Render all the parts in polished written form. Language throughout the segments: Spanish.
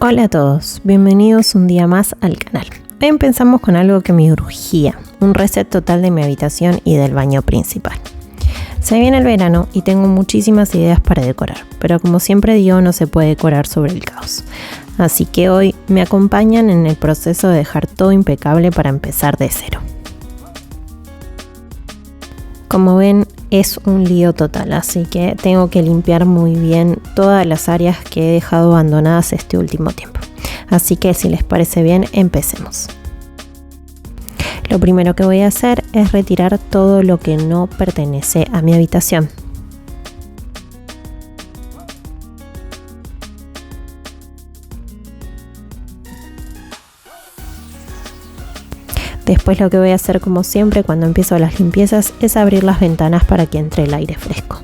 Hola a todos, bienvenidos un día más al canal. Hoy empezamos con algo que me urgía, un reset total de mi habitación y del baño principal. Se viene el verano y tengo muchísimas ideas para decorar, pero como siempre digo, no se puede decorar sobre el caos. Así que hoy me acompañan en el proceso de dejar todo impecable para empezar de cero. Como ven, es un lío total, así que tengo que limpiar muy bien todas las áreas que he dejado abandonadas este último tiempo. Así que si les parece bien, empecemos. Lo primero que voy a hacer es retirar todo lo que no pertenece a mi habitación. Después lo que voy a hacer, como siempre cuando empiezo las limpiezas, es abrir las ventanas para que entre el aire fresco.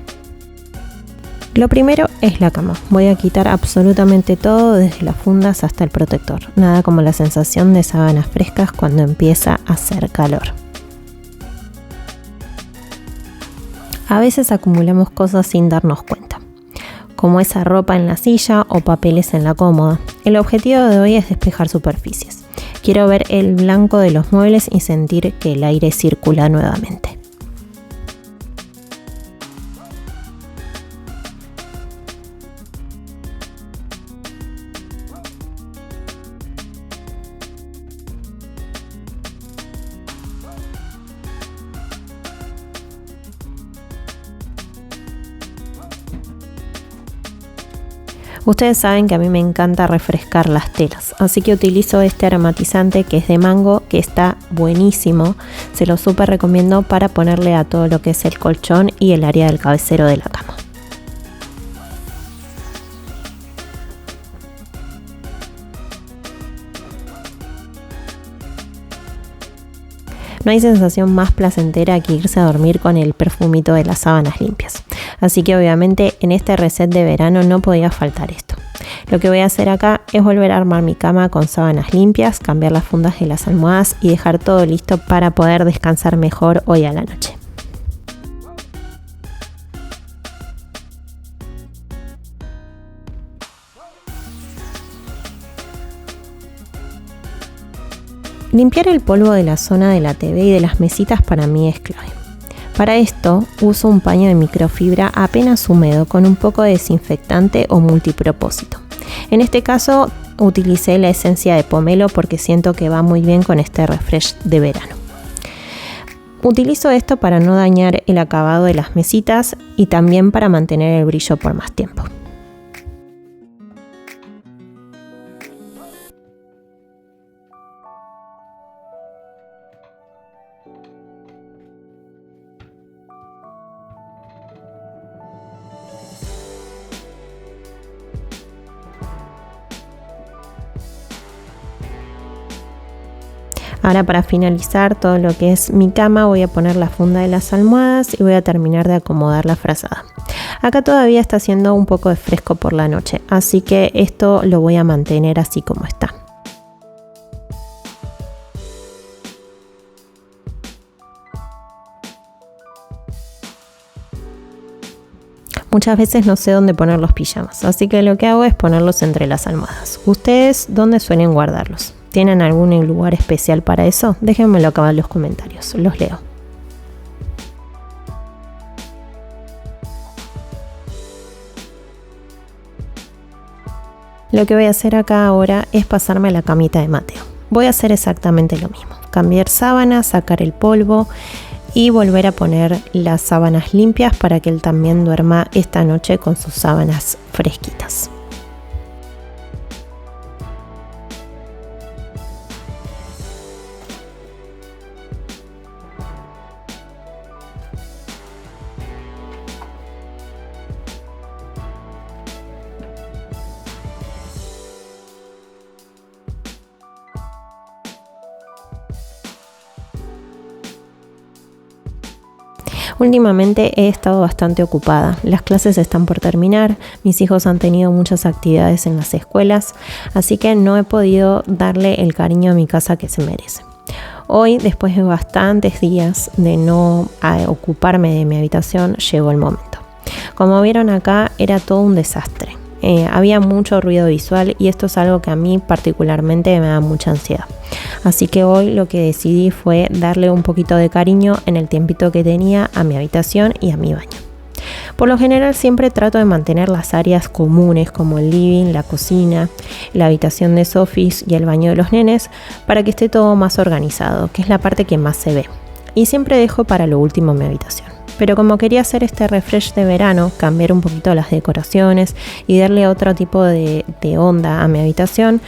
Lo primero es la cama. Voy a quitar absolutamente todo, desde las fundas hasta el protector. Nada como la sensación de sábanas frescas cuando empieza a hacer calor. A veces acumulamos cosas sin darnos cuenta, como esa ropa en la silla o papeles en la cómoda. El objetivo de hoy es despejar superficies. Quiero ver el blanco de los muebles y sentir que el aire circula nuevamente. Ustedes saben que a mí me encanta refrescar las telas, así que utilizo este aromatizante que es de mango, que está buenísimo. Se lo súper recomiendo para ponerle a todo lo que es el colchón y el área del cabecero de la cama. No hay sensación más placentera que irse a dormir con el perfumito de las sábanas limpias. Así que obviamente en este reset de verano no podía faltar esto. Lo que voy a hacer acá es volver a armar mi cama con sábanas limpias, cambiar las fundas de las almohadas y dejar todo listo para poder descansar mejor hoy a la noche. Limpiar el polvo de la zona de la TV y de las mesitas para mí es clave. Para esto uso un paño de microfibra apenas húmedo con un poco de desinfectante o multipropósito. En este caso utilicé la esencia de pomelo porque siento que va muy bien con este refresh de verano. Utilizo esto para no dañar el acabado de las mesitas y también para mantener el brillo por más tiempo. Ahora, para finalizar todo lo que es mi cama, voy a poner la funda de las almohadas y voy a terminar de acomodar la frazada. Acá todavía está haciendo un poco de fresco por la noche, así que esto lo voy a mantener así como está. Muchas veces no sé dónde poner los pijamas, así que lo que hago es ponerlos entre las almohadas. ¿Ustedes dónde suelen guardarlos? ¿Tienen algún lugar especial para eso? Déjenmelo acá en los comentarios, los leo. Lo que voy a hacer acá ahora es pasarme a la camita de Mateo. Voy a hacer exactamente lo mismo. Cambiar sábanas, sacar el polvo y volver a poner las sábanas limpias para que él también duerma esta noche con sus sábanas fresquitas. Últimamente he estado bastante ocupada, las clases están por terminar, mis hijos han tenido muchas actividades en las escuelas, así que no he podido darle el cariño a mi casa que se merece. Hoy, después de bastantes días de no ocuparme de mi habitación, llegó el momento. Como vieron acá, era todo un desastre. había mucho ruido visual y esto es algo que a mí particularmente me da mucha ansiedad. Así que hoy lo que decidí fue darle un poquito de cariño en el tiempito que tenía a mi habitación y a mi baño. Por lo general siempre trato de mantener las áreas comunes como el living, la cocina, la habitación de Sofis y el baño de los nenes para que esté todo más organizado, que es la parte que más se ve. Y siempre dejo para lo último mi habitación. Pero como quería hacer este refresh de verano, cambiar un poquito las decoraciones y darle otro tipo de onda a mi habitación,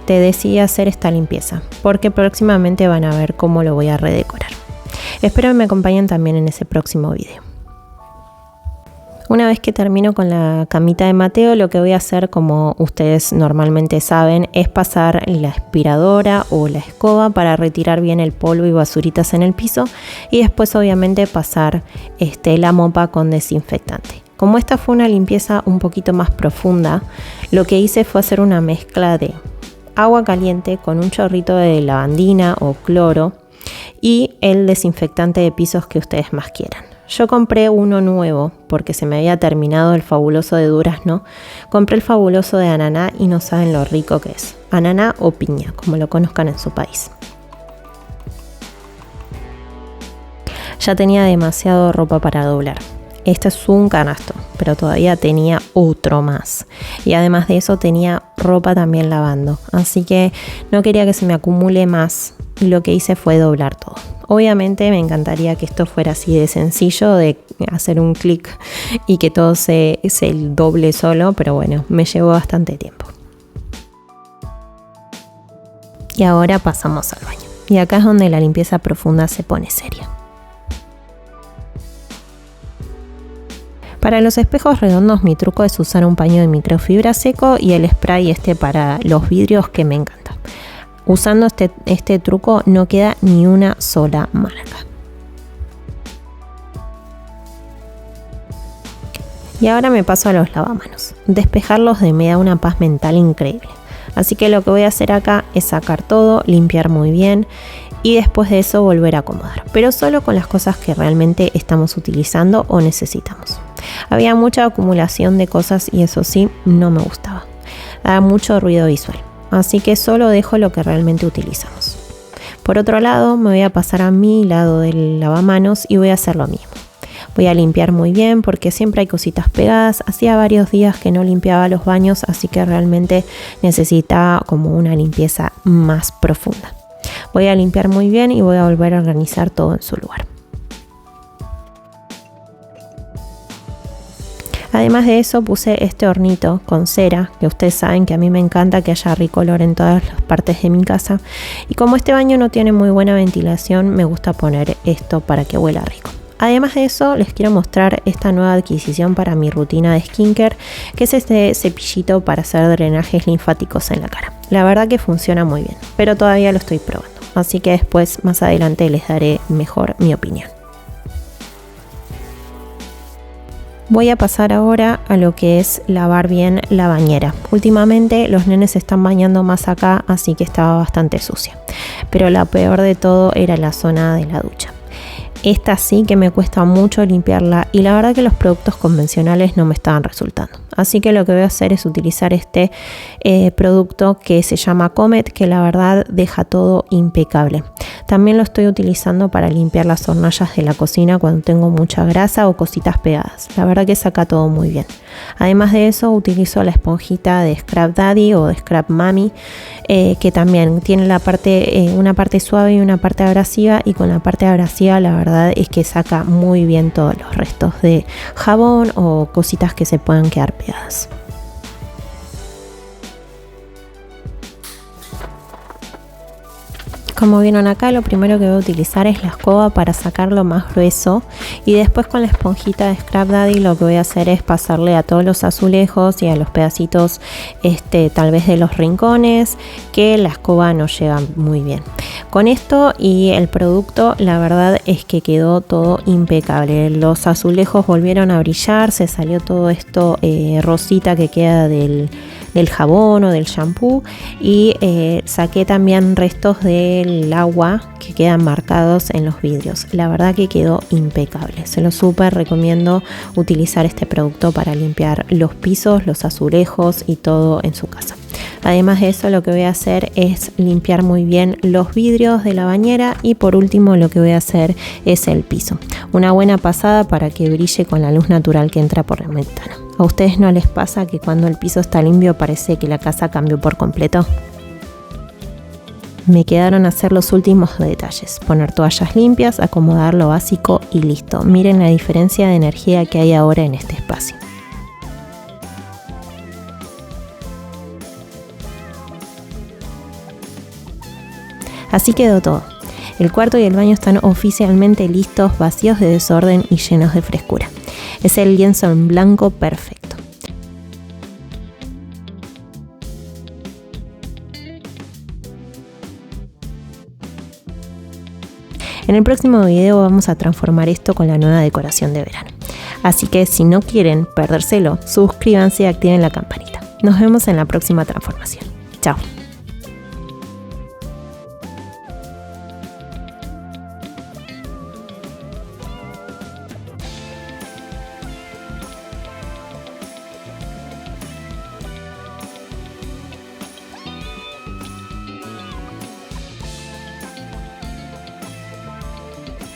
decidí hacer esta limpieza, porque próximamente van a ver cómo lo voy a redecorar. Espero que me acompañen también en ese próximo video. Una vez que termino con la camita de Mateo, lo que voy a hacer, como ustedes normalmente saben, es pasar la aspiradora o la escoba para retirar bien el polvo y basuritas en el piso y después obviamente pasar la mopa con desinfectante. Como esta fue una limpieza un poquito más profunda, lo que hice fue hacer una mezcla de agua caliente con un chorrito de lavandina o cloro y el desinfectante de pisos que ustedes más quieran. Yo compré uno nuevo porque se me había terminado el fabuloso de durazno. Compré el fabuloso de ananá y no saben lo rico que es. Ananá o piña, como lo conozcan en su país. Ya tenía demasiado ropa para doblar. Este es un canasto, pero todavía tenía otro más. Y además de eso tenía ropa también lavando. Así que no quería que se me acumule más. Y lo que hice fue doblar todo. Obviamente me encantaría que esto fuera así de sencillo, de hacer un clic y que todo se doble solo, pero bueno, me llevó bastante tiempo. Y ahora pasamos al baño. Y acá es donde la limpieza profunda se pone seria. Para los espejos redondos mi truco es usar un paño de microfibra seco y el spray para los vidrios que me encanta. Usando este truco no queda ni una sola marca. Y ahora me paso a los lavamanos. Despejarlos me da una paz mental increíble. Así que lo que voy a hacer acá es sacar todo, limpiar muy bien y después de eso volver a acomodar. Pero solo con las cosas que realmente estamos utilizando o necesitamos. Había mucha acumulación de cosas y eso sí, no me gustaba. Daba mucho ruido visual. Así que solo dejo lo que realmente utilizamos. Por otro lado, me voy a pasar a mi lado del lavamanos y voy a hacer lo mismo. Voy a limpiar muy bien porque siempre hay cositas pegadas. Hacía varios días que no limpiaba los baños, así que realmente necesitaba como una limpieza más profunda. Voy a limpiar muy bien y voy a volver a organizar todo en su lugar. Además de eso puse este hornito con cera, que ustedes saben que a mí me encanta que haya ricolor en todas las partes de mi casa. Y como este baño no tiene muy buena ventilación, me gusta poner esto para que huela rico. Además de eso, les quiero mostrar esta nueva adquisición para mi rutina de skincare, que es este cepillito para hacer drenajes linfáticos en la cara. La verdad que funciona muy bien, pero todavía lo estoy probando. Así que después, más adelante, les daré mejor mi opinión. Voy a pasar ahora a lo que es lavar bien la bañera. Últimamente los nenes se están bañando más acá, así que estaba bastante sucia. Pero la peor de todo era la zona de la ducha. Esta sí que me cuesta mucho limpiarla y la verdad que los productos convencionales no me estaban resultando. Así que lo que voy a hacer es utilizar este producto que se llama Comet, que la verdad deja todo impecable. También lo estoy utilizando para limpiar las hornallas de la cocina cuando tengo mucha grasa o cositas pegadas. La verdad que saca todo muy bien. Además de eso utilizo la esponjita de Scrub Daddy o de Scrub Mami, que también tiene una parte suave y una parte abrasiva, y con la parte abrasiva la verdad es que saca muy bien todos los restos de jabón o cositas que se puedan quedar pegadas. Como vieron acá, lo primero que voy a utilizar es la escoba para sacarlo más grueso, y después con la esponjita de Scrub Daddy lo que voy a hacer es pasarle a todos los azulejos y a los pedacitos tal vez de los rincones que la escoba no llega muy bien. Con esto y el producto la verdad es que quedó todo impecable. Los azulejos volvieron a brillar, se salió todo esto rosita que queda del del jabón o del shampoo y saqué también restos del agua que quedan marcados en los vidrios. La verdad que quedó impecable. Se lo súper recomiendo utilizar este producto para limpiar los pisos, los azulejos y todo en su casa. Además de eso, lo que voy a hacer es limpiar muy bien los vidrios de la bañera y por último lo que voy a hacer es el piso. Una buena pasada para que brille con la luz natural que entra por la ventana. ¿A ustedes no les pasa que cuando el piso está limpio parece que la casa cambió por completo? Me quedaron a hacer los últimos detalles, poner toallas limpias, acomodar lo básico y listo. Miren la diferencia de energía que hay ahora en este espacio. Así quedó todo. El cuarto y el baño están oficialmente listos, vacíos de desorden y llenos de frescura. Es el lienzo en blanco perfecto. En el próximo video vamos a transformar esto con la nueva decoración de verano. Así que si no quieren perdérselo, suscríbanse y activen la campanita. Nos vemos en la próxima transformación. Chao.